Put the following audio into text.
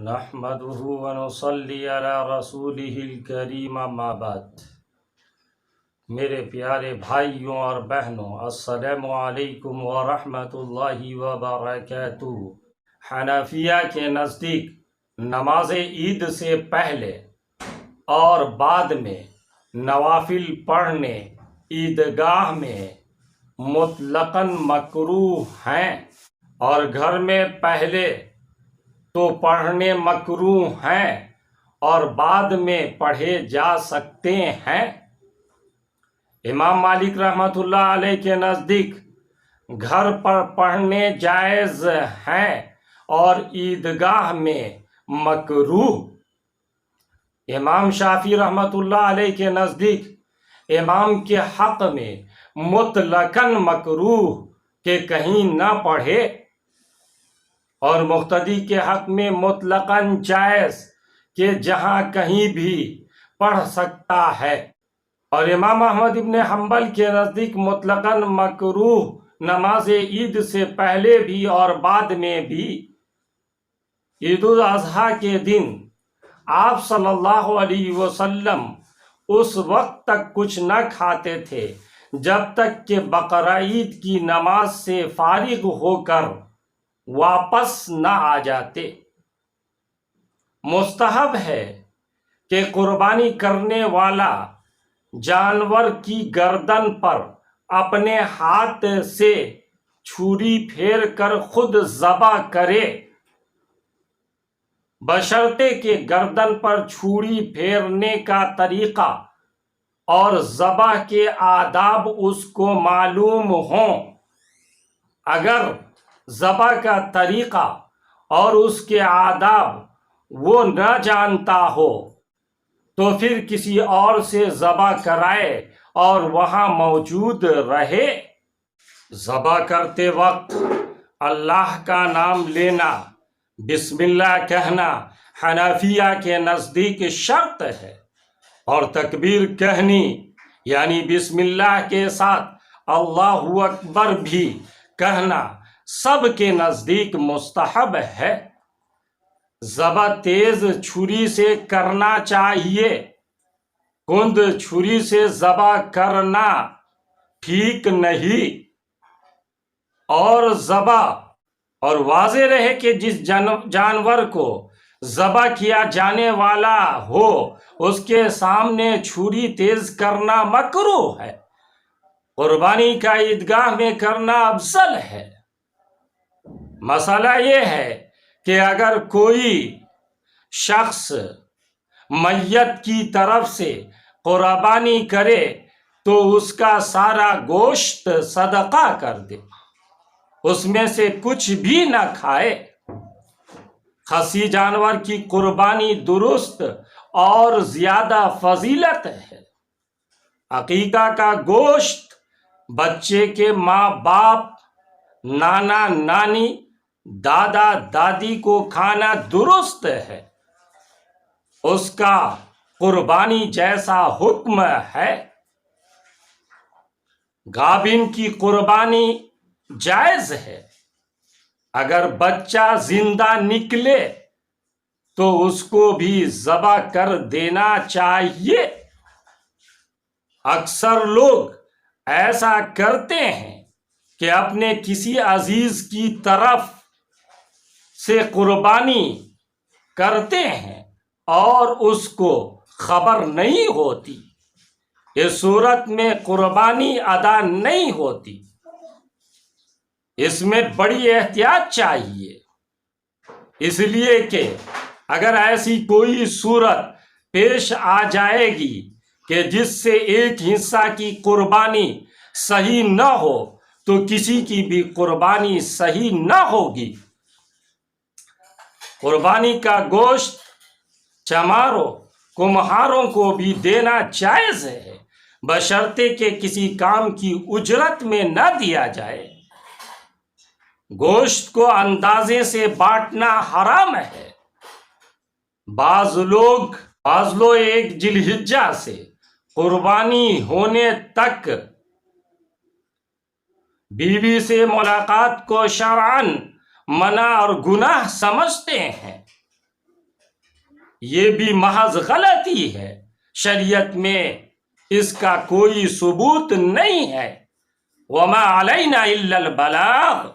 نحمده ونصلي على رسوله الکریم اما بعد۔ میرے پیارے بھائیوں اور بہنوں، السلام علیکم ورحمۃ اللہ وبرکاتہ۔ حنفیہ کے نزدیک نماز عید سے پہلے اور بعد میں نوافل پڑھنے عیدگاہ میں مطلقاً مکروہ ہیں، اور گھر میں پہلے تو پڑھنے مکروہ ہیں اور بعد میں پڑھے جا سکتے ہیں۔ امام مالک رحمۃ اللہ علیہ کے نزدیک گھر پر پڑھنے جائز ہیں اور عیدگاہ میں مکروہ۔ امام شافعی رحمۃ اللہ علیہ کے نزدیک امام کے حق میں مطلقاً مکروہ کہ کہیں نہ پڑھے، اور مقتدی کے حق میں مطلقاً جائز کہ جہاں کہیں بھی پڑھ سکتا ہے، اور امام احمد ابن حنبل کے نزدیک مطلقاً مکروہ نماز عید سے پہلے بھی اور بعد میں بھی۔ عید الاضحیٰ کے دن آپ صلی اللہ علیہ وسلم اس وقت تک کچھ نہ کھاتے تھے جب تک کہ بقرعید کی نماز سے فارغ ہو کر واپس نہ آ جاتے۔ مستحب ہے کہ قربانی کرنے والا جانور کی گردن پر اپنے ہاتھ سے چھری پھیر کر خود ذبح کرے، بشرطے کہ گردن پر چھری پھیرنے کا طریقہ اور ذبح کے آداب اس کو معلوم ہوں۔ اگر ذبح کا طریقہ اور اس کے آداب وہ نہ جانتا ہو تو پھر کسی اور سے ذبح کرائے اور وہاں موجود رہے۔ ذبح کرتے وقت اللہ کا نام لینا، بسم اللہ کہنا حنفیہ کے نزدیک شرط ہے، اور تکبیر کہنی یعنی بسم اللہ کے ساتھ اللہ اکبر بھی کہنا سب کے نزدیک مستحب ہے۔ ذبح تیز چھری سے کرنا چاہیے، کند چھری سے ذبح کرنا ٹھیک نہیں، اور واضح رہے کہ جس جانور کو ذبح کیا جانے والا ہو اس کے سامنے چھری تیز کرنا مکروہ ہے۔ قربانی کا عیدگاہ میں کرنا افضل ہے۔ مسئلہ یہ ہے کہ اگر کوئی شخص میت کی طرف سے قربانی کرے تو اس کا سارا گوشت صدقہ کر دے، اس میں سے کچھ بھی نہ کھائے۔ خصی جانور کی قربانی درست اور زیادہ فضیلت ہے۔ عقیقہ کا گوشت بچے کے ماں باپ، نانا نانی، دادا دادی کو کھانا درست ہے، اس کا قربانی جیسا حکم ہے۔ گابن کی قربانی جائز ہے، اگر بچہ زندہ نکلے تو اس کو بھی ذبح کر دینا چاہیے۔ اکثر لوگ ایسا کرتے ہیں کہ اپنے کسی عزیز کی طرف سے قربانی کرتے ہیں اور اس کو خبر نہیں ہوتی، اس صورت میں قربانی ادا نہیں ہوتی۔ اس میں بڑی احتیاط چاہیے، اس لیے کہ اگر ایسی کوئی صورت پیش آ جائے گی کہ جس سے ایک حصہ کی قربانی صحیح نہ ہو تو کسی کی بھی قربانی صحیح نہ ہوگی۔ قربانی کا گوشت چماروں کمہاروں کو بھی دینا جائز ہے، بشرطے کہ کسی کام کی اجرت میں نہ دیا جائے۔ گوشت کو اندازے سے بانٹنا حرام ہے۔ بعض لوگ ایک ذی الحجہ سے قربانی ہونے تک بیوی سے ملاقات کو شرعاً منع اور گناہ سمجھتے ہیں۔ یہ بھی محض غلطی ہے، شریعت میں اس کا کوئی ثبوت نہیں ہے۔ وما علینا الا البلاغ،